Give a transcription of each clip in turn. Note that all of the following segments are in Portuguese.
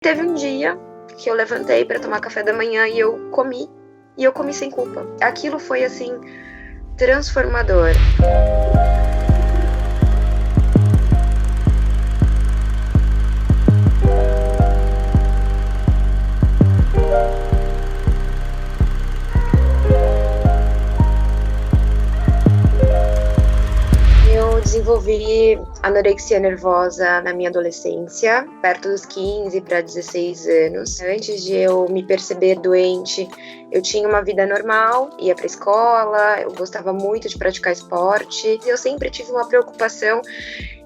Teve um dia que eu levantei para tomar café da manhã e eu comi sem culpa. Aquilo foi assim transformador. Eu desenvolvi anorexia nervosa na minha adolescência, perto dos 15 para 16 anos. Antes de eu me perceber doente, eu tinha uma vida normal, ia para a escola, eu gostava muito de praticar esporte. Eu sempre tive uma preocupação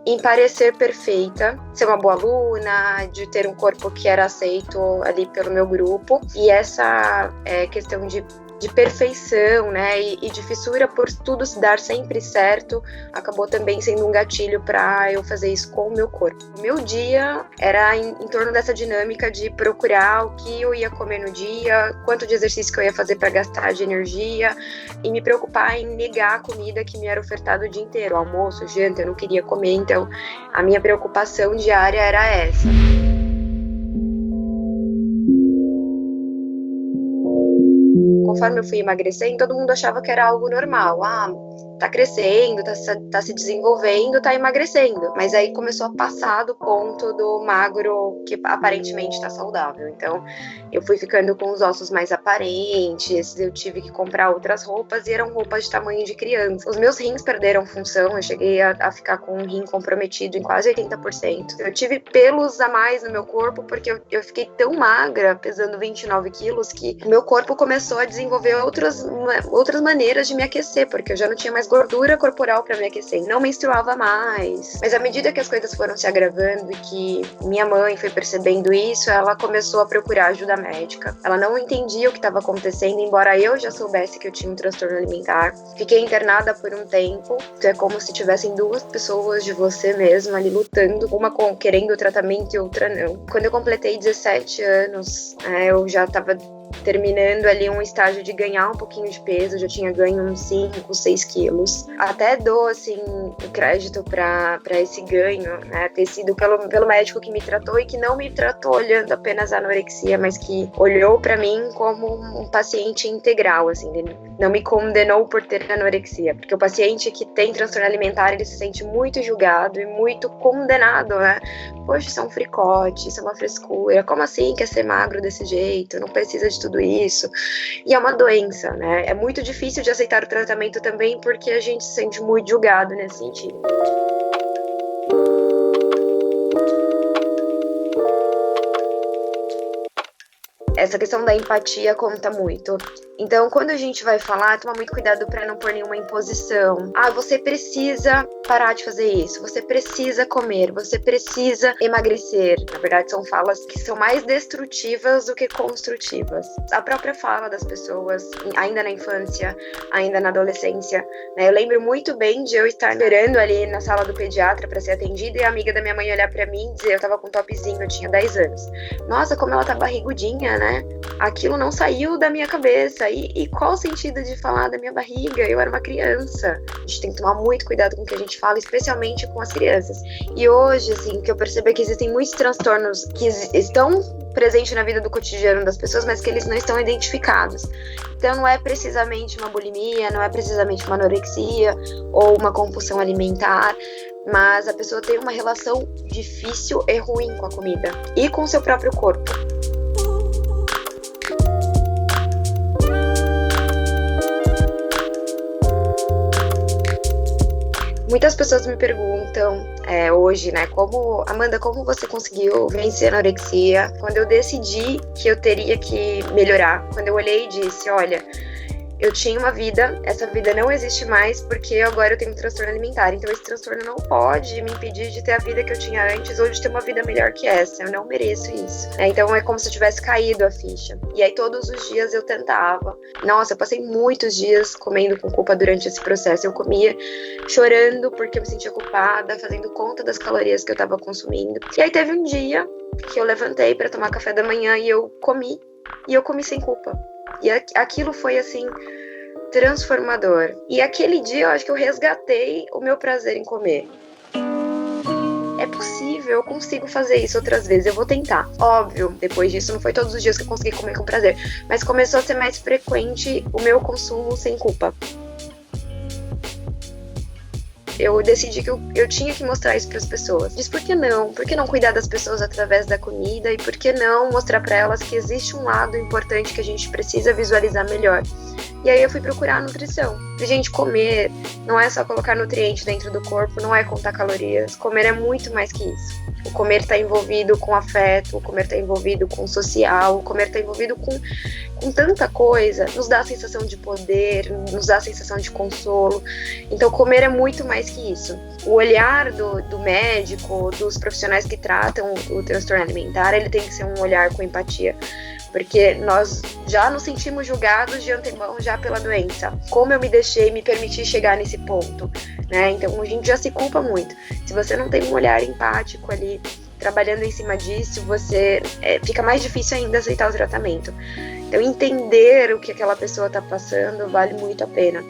em parecer perfeita, ser uma boa aluna, de ter um corpo que era aceito ali pelo meu grupo. E essa questão de perfeição, né, e de fissura por tudo se dar sempre certo, acabou também sendo um gatilho para eu fazer isso com o meu corpo. O meu dia era em torno dessa dinâmica de procurar o que eu ia comer no dia, quanto de exercício que eu ia fazer para gastar de energia, e me preocupar em negar a comida que me era ofertada o dia inteiro, almoço, janta, eu não queria comer, então a minha preocupação diária era essa. Conforme eu fui emagrecendo, todo mundo achava que era algo normal. Tá crescendo, tá se desenvolvendo, tá emagrecendo. Mas aí começou a passar do ponto do magro que aparentemente tá saudável. Então, eu fui ficando com os ossos mais aparentes, eu tive que comprar outras roupas e eram roupas de tamanho de criança. Os meus rins perderam função, eu cheguei a ficar com um rim comprometido em quase 80%. Eu tive pelos a mais no meu corpo porque eu fiquei tão magra, pesando 29 quilos, que o meu corpo começou a desenvolver outras maneiras de me aquecer, porque eu já não tinha mais gordura corporal para me aquecer, não menstruava mais. Mas à medida que as coisas foram se agravando e que minha mãe foi percebendo isso, ela começou a procurar ajuda médica. Ela não entendia o que estava acontecendo, embora eu já soubesse que eu tinha um transtorno alimentar. Fiquei internada por um tempo, então é como se tivessem duas pessoas de você mesma ali lutando, uma querendo o tratamento e outra não. Quando eu completei 17 anos, eu já estava terminando ali um estágio de ganhar um pouquinho de peso, já tinha ganho uns 5, 6 quilos. Até dou, assim, o crédito para esse ganho, né, ter sido pelo médico que me tratou e que não me tratou olhando apenas a anorexia, mas que olhou para mim como um paciente integral, assim, ele não me condenou por ter anorexia, porque o paciente que tem transtorno alimentar, ele se sente muito julgado e muito condenado, né? Poxa, isso é um fricote, isso é uma frescura, como assim quer ser magro desse jeito, não precisa de tudo isso. E é uma doença, né? É muito difícil de aceitar o tratamento também porque a gente se sente muito julgado nesse sentido. Essa questão da empatia conta muito. Então, quando a gente vai falar, toma muito cuidado para não pôr nenhuma imposição. Você precisa parar de fazer isso, você precisa comer, você precisa emagrecer. Na verdade, são falas que são mais destrutivas do que construtivas. A própria fala das pessoas, ainda na infância, ainda na adolescência, né? Eu lembro muito bem de eu estar esperando ali na sala do pediatra para ser atendida e a amiga da minha mãe olhar para mim e dizer, eu tava com um topzinho, eu tinha 10 anos. Nossa, como ela tá barrigudinha, né? Aquilo não saiu da minha cabeça. E qual o sentido de falar da minha barriga? Eu era uma criança. A gente tem que tomar muito cuidado com o que a gente fala, especialmente com as crianças. E hoje, assim, o que eu percebo é que existem muitos transtornos que estão presentes na vida do cotidiano das pessoas, mas que eles não estão identificados. Então, não é precisamente uma bulimia, não é precisamente uma anorexia ou uma compulsão alimentar, mas a pessoa tem uma relação difícil e ruim com a comida e com o seu próprio corpo. Muitas pessoas me perguntam hoje, né, Amanda, como você conseguiu vencer a anorexia? Quando eu decidi que eu teria que melhorar, quando eu olhei e disse, olha, eu tinha uma vida, essa vida não existe mais porque agora eu tenho um transtorno alimentar, então esse transtorno não pode me impedir de ter a vida que eu tinha antes ou de ter uma vida melhor que essa, eu não mereço isso. Então é como se eu tivesse caído a ficha. E aí todos os dias eu tentava. Nossa, eu passei muitos dias comendo com culpa durante esse processo. Eu comia chorando porque eu me sentia culpada, fazendo conta das calorias que eu estava consumindo. E aí teve um dia que eu levantei para tomar café da manhã e eu comi sem culpa. E aquilo foi, assim, transformador. E aquele dia eu acho que eu resgatei o meu prazer em comer. é possível, eu consigo fazer isso outras vezes, eu vou tentar. Óbvio, depois disso não foi todos os dias que eu consegui comer com prazer, mas começou a ser mais frequente o meu consumo sem culpa. Eu decidi que eu tinha que mostrar isso para as pessoas. Diz por que não? Por que não cuidar das pessoas através da comida? E por que não mostrar para elas que existe um lado importante que a gente precisa visualizar melhor? E aí eu fui procurar a nutrição. Gente, comer não é só colocar nutrientes dentro do corpo, não é contar calorias. Comer é muito mais que isso. O comer está envolvido com afeto, o comer está envolvido com social, o comer está envolvido com tanta coisa. Nos dá a sensação de poder, nos dá a sensação de consolo. Então comer é muito mais que isso. O olhar do médico, dos profissionais que tratam o transtorno alimentar, ele tem que ser um olhar com empatia. Porque nós já nos sentimos julgados de antemão já pela doença. Como eu me deixei, me permiti chegar nesse ponto, né? Então a gente já se culpa muito. Se você não tem um olhar empático ali, trabalhando em cima disso, fica mais difícil ainda aceitar o tratamento. Então entender o que aquela pessoa está passando vale muito a pena.